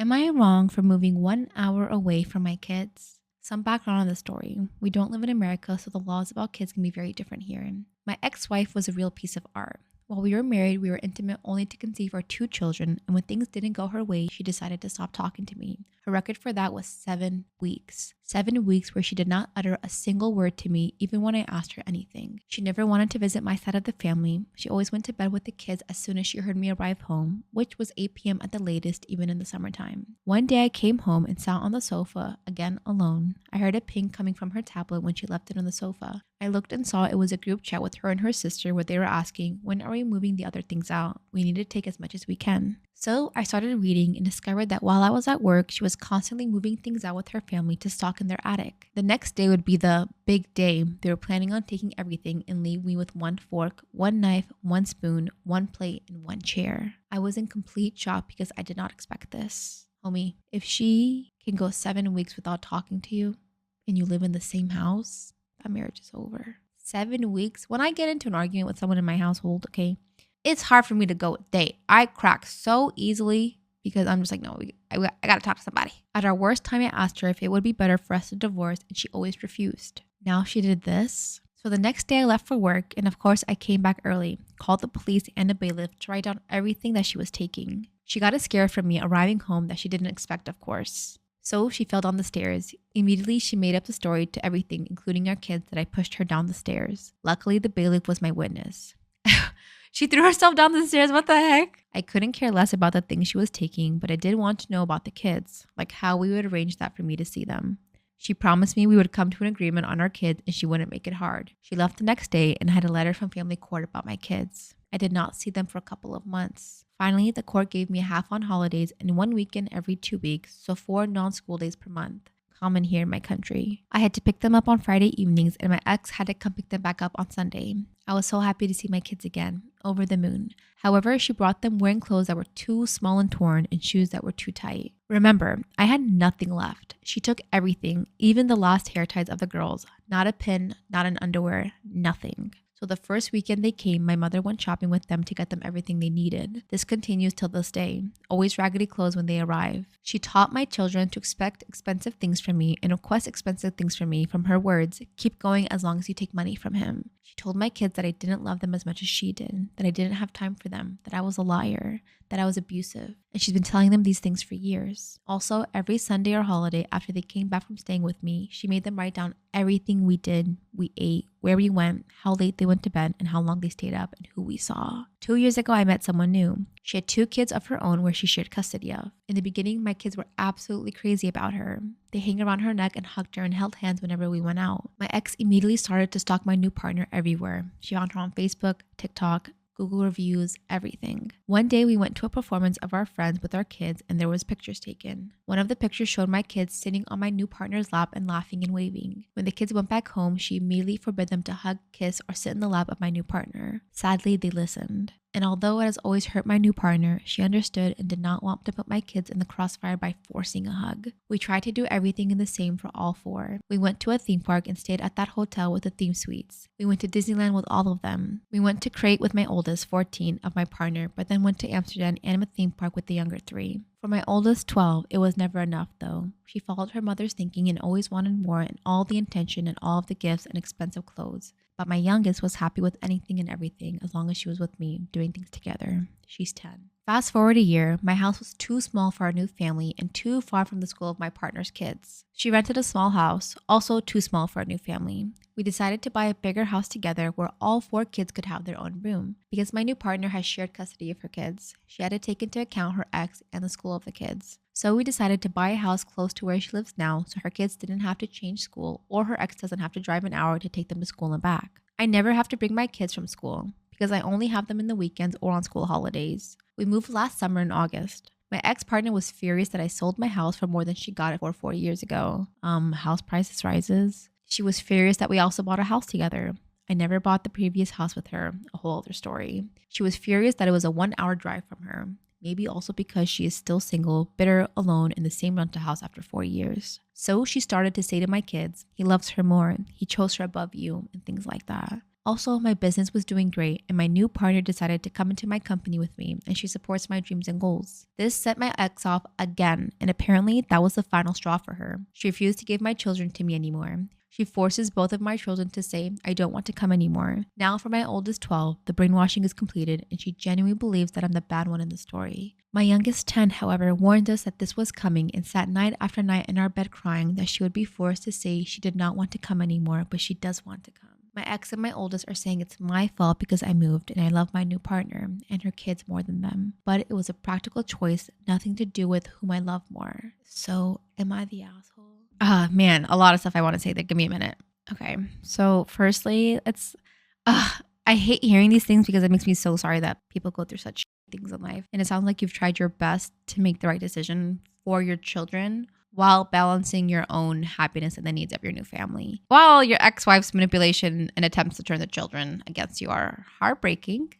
Am I wrong for moving 1 hour away from my kids? Some background on the story. We don't live in America, so the laws about kids can be very different here. My ex-wife was a real piece of art. While we were married, we were intimate only to conceive our 2 children, and when things didn't go her way, she decided to stop talking to me. Her record for that was 7 weeks. 7 weeks where she did not utter a single word to me, even when I asked her anything. She never wanted to visit my side of the family. She always went to bed with the kids as soon as she heard me arrive home, which was 8 p.m. at the latest, even in the summertime. One day I came home and sat on the sofa, again alone. I heard a ping coming from her tablet when she left it on the sofa. I looked and saw it was a group chat with her and her sister where they were asking, when are we moving the other things out? We need to take as much as we can. So I started reading and discovered that while I was at work, she was constantly moving things out with her family to stock in their attic. The next day would be the big day. They were planning on taking everything and leave me with 1 fork, 1 knife, 1 spoon, 1 plate, and 1 chair. I was in complete shock because I did not expect this. Homie, if she can go 7 weeks without talking to you and you live in the same house, that marriage is over. 7 weeks? When I get into an argument with someone in my household, okay, it's hard for me to go a day. I crack so easily because I'm just like, no, I gotta talk to somebody. At our worst time, I asked her if it would be better for us to divorce, and she always refused. Now she did this. So the next day I left for work, and of course I came back early, called the police and a bailiff to write down everything that she was taking. She got a scare from me arriving home that she didn't expect, of course. So she fell down the stairs. Immediately, she made up the story to everything, including our kids, that I pushed her down the stairs. Luckily, the bailiff was my witness. She threw herself down the stairs. What the heck? I couldn't care less about the things she was taking, but I did want to know about the kids, like how we would arrange that for me to see them. She promised me we would come to an agreement on our kids and she wouldn't make it hard. She left the next day and had a letter from family court about my kids. I did not see them for a couple of months. Finally, the court gave me a half on holidays and 1 weekend every 2 weeks, so 4 non-school days per month. Common here in my country. I had to pick them up on Friday evenings and my ex had to come pick them back up on Sunday. I was so happy to see my kids again, over the moon. However, she brought them wearing clothes that were too small and torn and shoes that were too tight. Remember, I had nothing left. She took everything, even the last hair ties of the girls. Not a pin, not an underwear, nothing. So the first weekend they came, my mother went shopping with them to get them everything they needed. This continues till this day. Always raggedy clothes when they arrive. She taught my children to expect expensive things from me and request expensive things from me. From her words, keep going as long as you take money from him. She told my kids that I didn't love them as much as she did, that I didn't have time for them, that I was a liar, that I was abusive. And she's been telling them these things for years. Also, every Sunday or holiday after they came back from staying with me, she made them write down everything we did, we ate, where we went, how late they went to bed, and how long they stayed up, and who we saw. 2 years ago, I met someone new. She had 2 kids of her own where she shared custody of. In the beginning, my kids were absolutely crazy about her. They hung around her neck and hugged her and held hands whenever we went out. My ex immediately started to stalk my new partner everywhere. She found her on Facebook, TikTok, Google reviews, everything. One day we went to a performance of our friends with our kids and there was pictures taken. One of the pictures showed my kids sitting on my new partner's lap and laughing and waving. When the kids went back home, she immediately forbid them to hug, kiss, or sit in the lap of my new partner. Sadly, they listened. And although it has always hurt my new partner, she understood and did not want to put my kids in the crossfire by forcing a hug. We tried to do everything in the same for all 4. We went to a theme park and stayed at that hotel with the theme suites. We went to Disneyland with all of them. We went to Crate with my oldest, 14, of my partner, but then went to Amsterdam and a theme park with the younger 3. For my oldest, 12, it was never enough though. She followed her mother's thinking and always wanted more and all the attention and all of the gifts and expensive clothes. But my youngest was happy with anything and everything as long as she was with me, doing things together. She's 10. Fast forward a year, my house was too small for our new family and too far from the school of my partner's kids. She rented a small house, also too small for our new family. We decided to buy a bigger house together where all 4 kids could have their own room. Because my new partner has shared custody of her kids, she had to take into account her ex and the school of the kids. So we decided to buy a house close to where she lives now so her kids didn't have to change school or her ex doesn't have to drive an hour to take them to school and back. I never have to bring my kids from school because I only have them in the weekends or on school holidays. We moved last summer in August. My ex-partner was furious that I sold my house for more than she got it for 4 years ago. House prices rises. She was furious that we also bought a house together. I never bought the previous house with her, a whole other story. She was furious that it was a 1-hour drive from her. Maybe also because she is still single, bitter, alone in the same rental house after 4 years. So she started to say to my kids, he loves her more, he chose her above you, and things like that. Also, my business was doing great, and my new partner decided to come into my company with me, and she supports my dreams and goals. This set my ex off again, and apparently that was the final straw for her. She refused to give my children to me anymore. She forces both of my children to say, I don't want to come anymore. Now, for my oldest 12, the brainwashing is completed, and she genuinely believes that I'm the bad one in the story. My youngest 10, however, warned us that this was coming and sat night after night in our bed crying that she would be forced to say she did not want to come anymore, but she does want to come. My ex and my oldest are saying it's my fault because I moved and I love my new partner and her kids more than them. But it was a practical choice, nothing to do with whom I love more. So am I the asshole? Man, a lot of stuff I want to say there. Give me a minute. Okay. So firstly, I hate hearing these things because it makes me so sorry that people go through such things in life. And it sounds like you've tried your best to make the right decision for your children while balancing your own happiness and the needs of your new family. While your ex-wife's manipulation and attempts to turn the children against you are heartbreaking,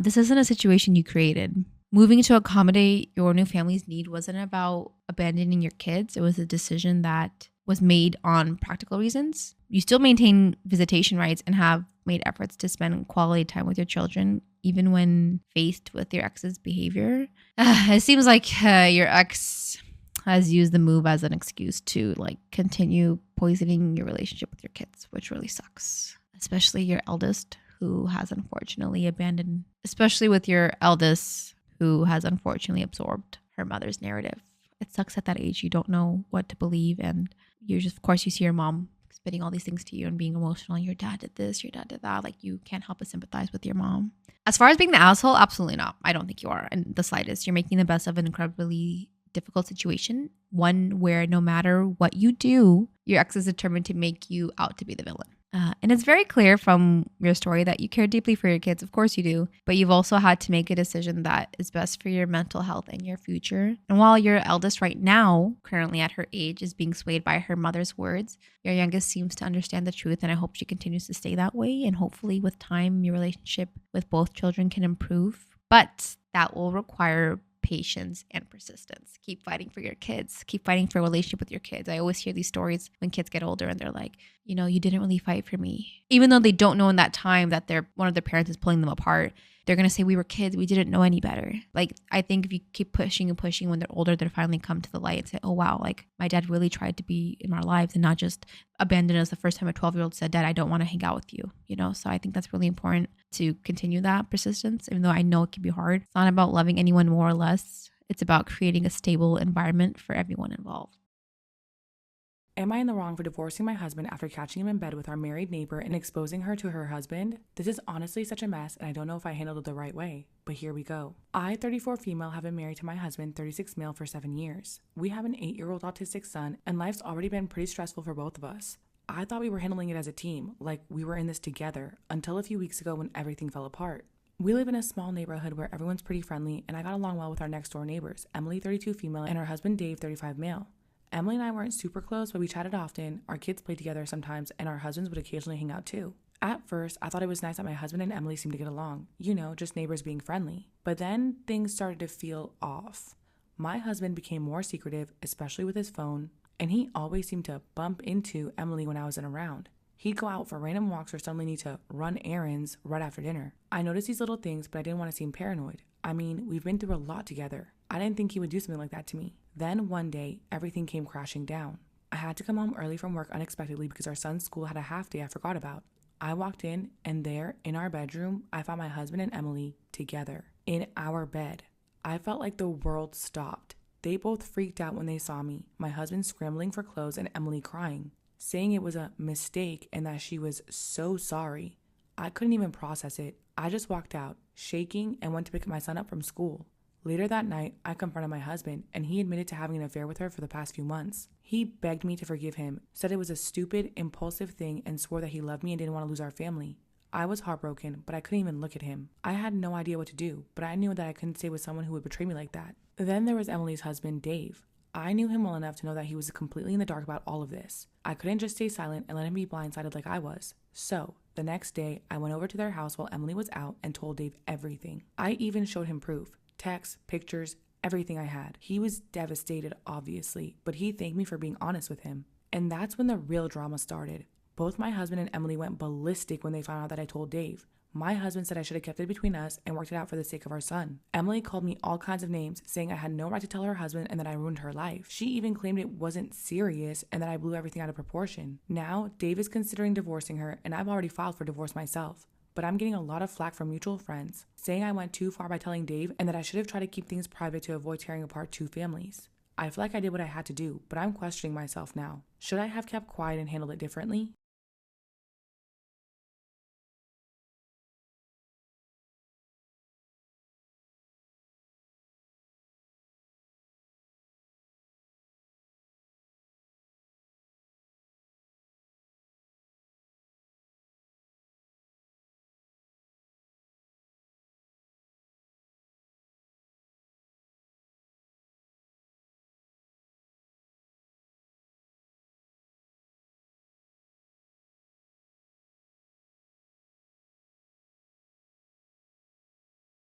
this isn't a situation you created. Moving to accommodate your new family's need wasn't about abandoning your kids. It was a decision that was made on practical reasons. You still maintain visitation rights and have made efforts to spend quality time with your children, even when faced with your ex's behavior. It seems like your ex has used the move as an excuse to continue poisoning your relationship with your kids, which really sucks. Especially your eldest who has unfortunately absorbed her mother's narrative. It sucks at that age. You don't know what to believe. And you see your mom spitting all these things to you and being emotional. Your dad did this, your dad did that. You can't help but sympathize with your mom. As far as being the asshole, absolutely not. I don't think you are in the slightest. You're making the best of an incredibly difficult situation, one where no matter what you do, your ex is determined to make you out to be the villain. And it's very clear from your story that you care deeply for your kids. Of course you do. But you've also had to make a decision that is best for your mental health and your future. And while your eldest right now, currently at her age, is being swayed by her mother's words, your youngest seems to understand the truth. And I hope she continues to stay that way. And hopefully with time, your relationship with both children can improve. But that will require patience and persistence. Keep fighting for your kids. Keep fighting for a relationship with your kids. I always hear these stories when kids get older and they're like, you didn't really fight for me. Even though they don't know in that time that one of their parents is pulling them apart, they're going to say, we were kids. We didn't know any better. I think if you keep pushing and pushing, when they're older, they'll finally come to the light and say, oh, wow, my dad really tried to be in our lives and not just abandon us the first time a 12-year-old said, Dad, I don't want to hang out with you. So I think that's really important to continue that persistence, even though I know it can be hard. It's not about loving anyone more or less. It's about creating a stable environment for everyone involved. Am I in the wrong for divorcing my husband after catching him in bed with our married neighbor and exposing her to her husband? This is honestly such a mess and I don't know if I handled it the right way, but here we go. I, 34 female, have been married to my husband, 36 male, for 7 years. We have an 8-year-old autistic son and life's already been pretty stressful for both of us. I thought we were handling it as a team, like we were in this together, until a few weeks ago when everything fell apart. We live in a small neighborhood where everyone's pretty friendly and I got along well with our next door neighbors, Emily, 32 female, and her husband, Dave, 35 male. Emily and I weren't super close, but we chatted often. Our kids played together sometimes, and our husbands would occasionally hang out too. At first, I thought it was nice that my husband and Emily seemed to get along. Just neighbors being friendly. But then things started to feel off. My husband became more secretive, especially with his phone, and he always seemed to bump into Emily when I wasn't around. He'd go out for random walks or suddenly need to run errands right after dinner. I noticed these little things, but I didn't want to seem paranoid. We've been through a lot together. I didn't think he would do something like that to me. Then one day, everything came crashing down. I had to come home early from work unexpectedly because our son's school had a half day I forgot about. I walked in, and there, in our bedroom, I found my husband and Emily together, in our bed. I felt like the world stopped. They both freaked out when they saw me, my husband scrambling for clothes and Emily crying, saying it was a mistake and that she was so sorry. I couldn't even process it. I just walked out, shaking, and went to pick my son up from school. Later that night, I confronted my husband, and he admitted to having an affair with her for the past few months. He begged me to forgive him, said it was a stupid, impulsive thing, and swore that he loved me and didn't want to lose our family. I was heartbroken, but I couldn't even look at him. I had no idea what to do, but I knew that I couldn't stay with someone who would betray me like that. Then there was Emily's husband, Dave. I knew him well enough to know that he was completely in the dark about all of this. I couldn't just stay silent and let him be blindsided like I was. So, the next day, I went over to their house while Emily was out and told Dave everything. I even showed him proof. Texts, pictures, everything I had. He was devastated, obviously, but he thanked me for being honest with him. And that's when the real drama started. Both my husband and Emily went ballistic when they found out that I told Dave. My husband said I should have kept it between us and worked it out for the sake of our son. Emily called me all kinds of names, saying I had no right to tell her husband and that I ruined her life. She even claimed it wasn't serious and that I blew everything out of proportion. Now, Dave is considering divorcing her, and I've already filed for divorce myself. But I'm getting a lot of flack from mutual friends, saying I went too far by telling Dave and that I should have tried to keep things private to avoid tearing apart two families. I feel like I did what I had to do, but I'm questioning myself now. Should I have kept quiet and handled it differently?